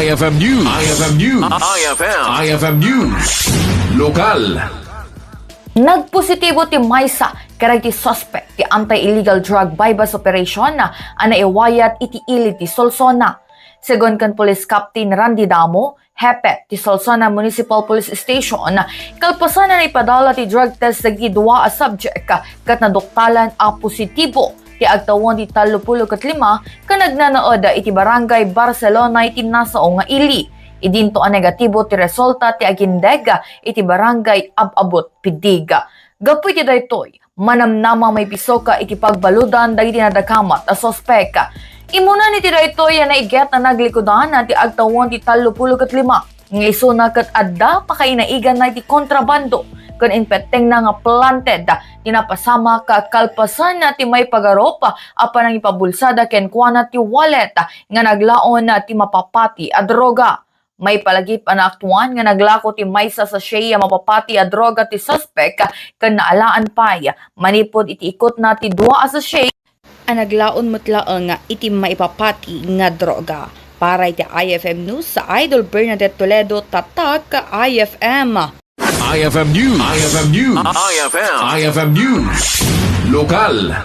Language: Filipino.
IFM News. IFM News. IFM News. Lokal. Nagpositibo ti maysa karay ti suspect ti anti-illegal drug buybust operation na iwayat iti ilid ti Solsona. Segon kan Police Captain Randy Damo, Hepe ti Solsona Municipal Police Station, kalpasan na ipadala ti drug test dagiti dua a subject kat naduktalan a positibo ti agtawon ti 35 ka nagnanaod iti barangay Barcelona iti nasaong nga ili. Idinto ang negatibo ti resulta ti agindega iti barangay Ababot Pidiga. Gapoy ti daytoy, manamnama may pisoka iti pagbaludan dagiti nadakamat a Suspek. Imuna ni ti daytoy na iget na naglikudan na ti agtawon ti 35 nga isuna ket adda pakainaigan na iti kontrabando kun infeteng na nga planted tinapasama ka kalpasan na ti may pagaropa apan ang ipabulsada ken kuana ti wallet nga naglaon na ti mapapati a droga. May palagip na aktuan nga naglako ti maysa sa siya mapapati a droga ti Suspek kan naalaan pay manipod iti ikot na ti dua sa siya ang naglaon mutlaang nga iti maipapati nga droga. Para iti IFM News sa Idol Bernadette Toledo, tatak IFM. IFM News. IFM News. IFM News. Lokal.